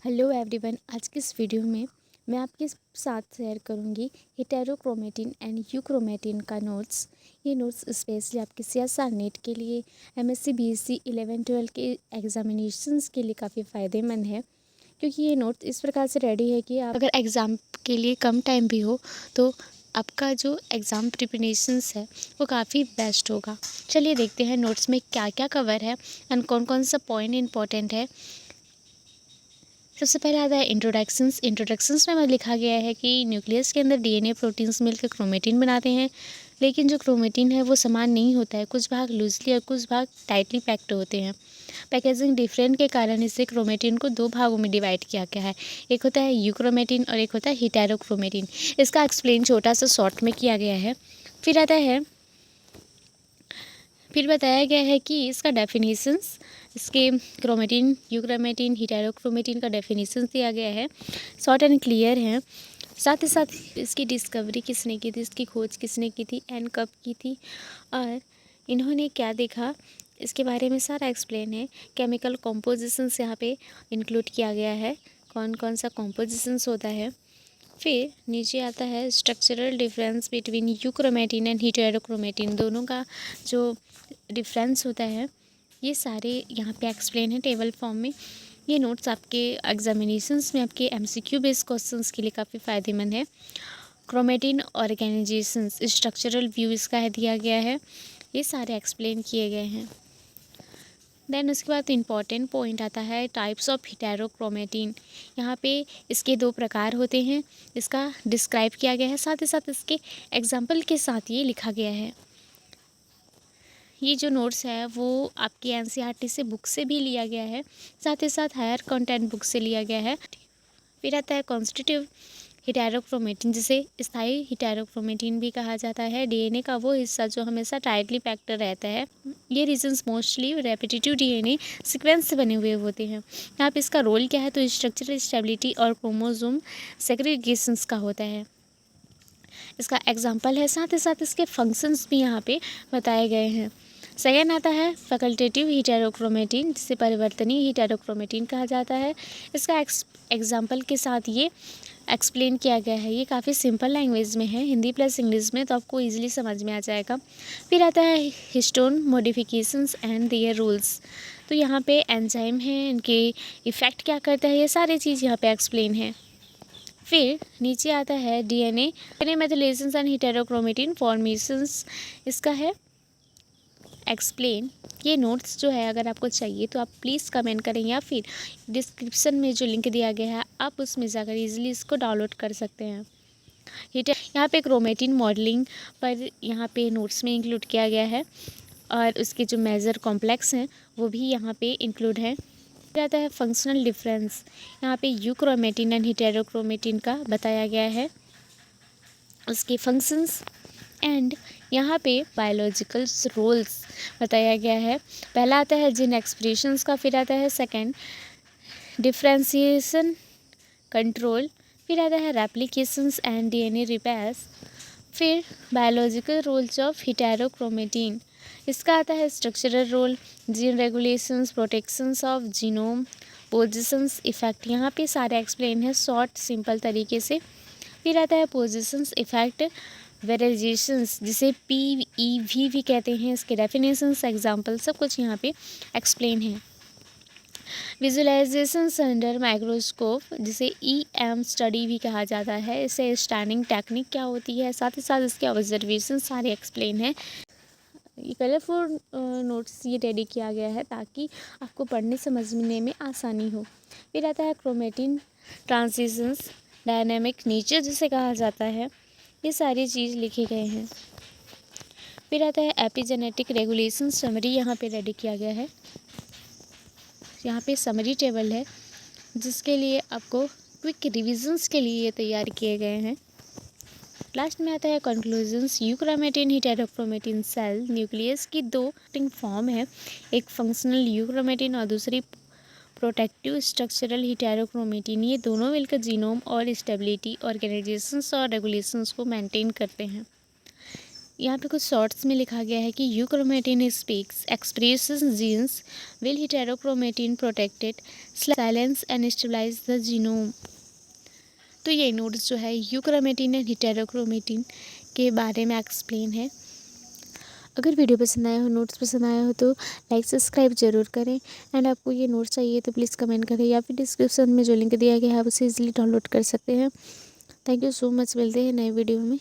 Hello everyone. आज की इस वीडियो में मैं आपके साथ शेयर करूंगी हेटेरोक्रोमेटिन एंड यूक्रोमेटिन का नोट्स। ये नोट्स स्पेशली आपके सीएसआर नेट के लिए, एमएससी बीएससी 11-12 के एग्जामिनेशंस के लिए काफ़ी फ़ायदेमंद है, क्योंकि ये नोट्स इस प्रकार से रेडी है कि आप अगर एग्ज़ाम के लिए कम टाइम भी हो तो आपका जो एग्ज़ाम प्रिपरेशंस है वो काफ़ी बेस्ट होगा। चलिए देखते हैं नोट्स में क्या क्या कवर है एंड कौन कौन सा पॉइंट इंपॉर्टेंट है। सबसे पहले आता है इंट्रोडक्शंस में लिखा गया है कि न्यूक्लियस के अंदर डीएनए प्रोटीन्स मिलकर क्रोमेटिन बनाते हैं, लेकिन जो क्रोमेटिन है वो समान नहीं होता है। कुछ भाग लूजली और कुछ भाग टाइटली पैक्ड होते हैं। पैकेजिंग डिफरेंट के कारण इसे क्रोमेटिन को दो भागों में डिवाइड किया गया है। एक होता है यूक्रोमेटिन और एक होता है हेटेरोक्रोमेटिन। इसका एक्सप्लेन छोटा सा शॉर्ट में किया गया है। फिर बताया गया है कि इसका डेफिनेशंस, इसके क्रोमेटिन, यूक्रोमेटिन, हेटेरोक्रोमेटिन का डेफिनेशंस दिया गया है, शॉर्ट एंड क्लियर है। साथ ही साथ इसकी डिस्कवरी किसने की थी, इसकी खोज किसने की थी एंड कब की थी और इन्होंने क्या देखा, इसके बारे में सारा एक्सप्लेन है। केमिकल कॉम्पोजिशंस यहाँ पे इंक्लूड किया गया है, कौन कौन सा कॉम्पोजिशंस होता है। फिर नीचे आता है structural difference between euchromatin and heterochromatin, दोनों का जो डिफरेंस होता है ये सारे यहाँ पे एक्सप्लेन है टेबल फॉर्म में। ये नोट्स आपके एग्जामिनेशंस में आपके एमसीक्यू बेस्ड क्वेश्चंस के लिए काफ़ी फ़ायदेमंद है। क्रोमेटिन ऑर्गेनाइजेशंस, स्ट्रक्चरल व्यू इसका है दिया गया है, ये सारे एक्सप्लेन किए गए हैं। देन उसके बाद इम्पॉर्टेंट पॉइंट आता है टाइप्स ऑफ हेटेरोक्रोमेटिन। यहाँ पे इसके दो प्रकार होते हैं, इसका डिस्क्राइब किया गया है, साथ ही साथ इसके एग्जाम्पल के साथ ये लिखा गया है। ये जो नोट्स है वो आपकी एनसीईआरटी से बुक से भी लिया गया है, साथ ही साथ हायर कंटेंट बुक से लिया गया है। फिर आता है कॉन्स्टिट्यूटिव हेटेरोक्रोमेटिन, जिसे स्थायी हेटेरोक्रोमेटिन भी कहा जाता है। डीएनए का वो हिस्सा जो हमेशा टाइटली पैक्ड रहता है। ये reasons mostly repetitive DNA sequence से बने हुए होते हैं। यहाँ पे इसका रोल क्या है, तो स्ट्रक्चरल स्टेबिलिटी और क्रोमोसोम सेग्रीगेशंस का होता है। इसका एग्जाम्पल है, साथ ही साथ इसके फंक्शंस भी यहाँ पे बताए गए हैं। सेकेंड आता है फैकल्टेटिव हेटेरोक्रोमेटिन, जिसे परिवर्तनीय हेटेरोक्रोमेटिन कहा जाता है। इसका एग्जाम्पल के साथ ये एक्सप्लेन किया गया है। ये काफ़ी सिंपल लैंग्वेज में है, हिंदी प्लस इंग्लिश में, तो आपको इजीली समझ में आ जाएगा। फिर आता है histone modifications and their rules, तो यहाँ पे एंजाइम है, इनके इफ़ेक्ट क्या करता है, ये सारी चीज़ यहाँ पे एक्सप्लेन है। फिर नीचे आता है डीएनए मेथिलेशंस एंड हेटेरोक्रोमेटिन फॉर्मेशंस, इसका है एक्सप्लेन। ये नोट्स जो है अगर आपको चाहिए तो आप प्लीज़ कमेंट करें या फिर डिस्क्रिप्शन में जो लिंक दिया गया है आप उसमें जाकर इजीली इसको डाउनलोड कर सकते हैं। यहाँ पे क्रोमेटिन मॉडलिंग पर यहाँ पे नोट्स में इंक्लूड किया गया है और उसके जो मेजर कॉम्प्लेक्स हैं वो भी यहाँ पे इंक्लूड है। फिर आता है फंक्शनल डिफरेंस, यहाँ पे यूक्रोमेटिन एंड हेटेरोक्रोमेटिन का बताया गया है, उसके फंक्शंस एंड यहाँ पे बायोलॉजिकल रोल्स बताया गया है। पहला आता है जीन एक्सप्रेशंस का, फिर आता है सेकंड डिफरेंशिएशन कंट्रोल, फिर आता है रेप्लिकेशंस एंड डीएनए रिपेयर्स, फिर बायोलॉजिकल रोल्स ऑफ हेटेरोक्रोमेटिन, इसका आता है structural role, gene regulations, protections of genome, positions effect, यहाँ पे सारे एक्सप्लेन है शॉर्ट सिंपल तरीके से। फिर आता है पोजिशंस इफेक्ट वेराइजेशंस, जिसे PEV भी कहते हैं, इसके डेफिनेशंस, एग्जाम्पल सब कुछ यहाँ पे एक्सप्लेन है। विजुअलाइजेशंस अंडर माइक्रोस्कोप, जिसे EM स्टडी भी कहा जाता है, इसे स्टैंडिंग टेक्निक क्या होती है, साथ ही साथ इसके ऑब्जर्वेशन सारे एक्सप्लेन है। ये कलरफुल नोट्स ये रेडी किया गया है ताकि आपको पढ़ने समझने में आसानी हो। फिर आता है क्रोमेटिन ट्रांजिशंस, डायनामिक नेचर जिसे कहा जाता है, ये सारी चीज़ लिखे गए हैं। फिर आता है एपिजेनेटिक रेगुलेशन समरी, यहाँ पे रेडी किया गया है। यहाँ पे समरी टेबल है जिसके लिए आपको क्विक रिविजन्स के लिए ये तैयार किए गए हैं। लास्ट में आता है कंक्लूजन्स। यूक्रोमेटिन हेटेरोक्रोमेटिन सेल न्यूक्लियस की दो फॉर्म है, एक फंक्शनल यूक्रोमेटिन और दूसरी प्रोटेक्टिव स्ट्रक्चरल हेटेरोक्रोमेटिन। ये दोनों मिलकर जीनोम और स्टेबिलिटी, ऑर्गेनाइजेशंस और रेगुलेशंस को मेंटेन करते हैं। यहाँ पे कुछ शॉर्ट्स में लिखा गया है कि euchromatin speaks expresses genes will heterochromatin protected silence and stabilise the genome. तो ये नोट्स जो है यूक्रोमेटिन एंड हेटेरोक्रोमेटिन के बारे में एक्सप्लेन है। अगर वीडियो पसंद आया हो, नोट्स पसंद आया हो तो लाइक सब्सक्राइब जरूर करें। एंड आपको ये नोट्स चाहिए तो प्लीज़ कमेंट करें या फिर डिस्क्रिप्शन में जो लिंक दिया गया है आप उसे इजीली डाउनलोड कर सकते हैं। Thank you so much. मिलते हैं नए वीडियो में।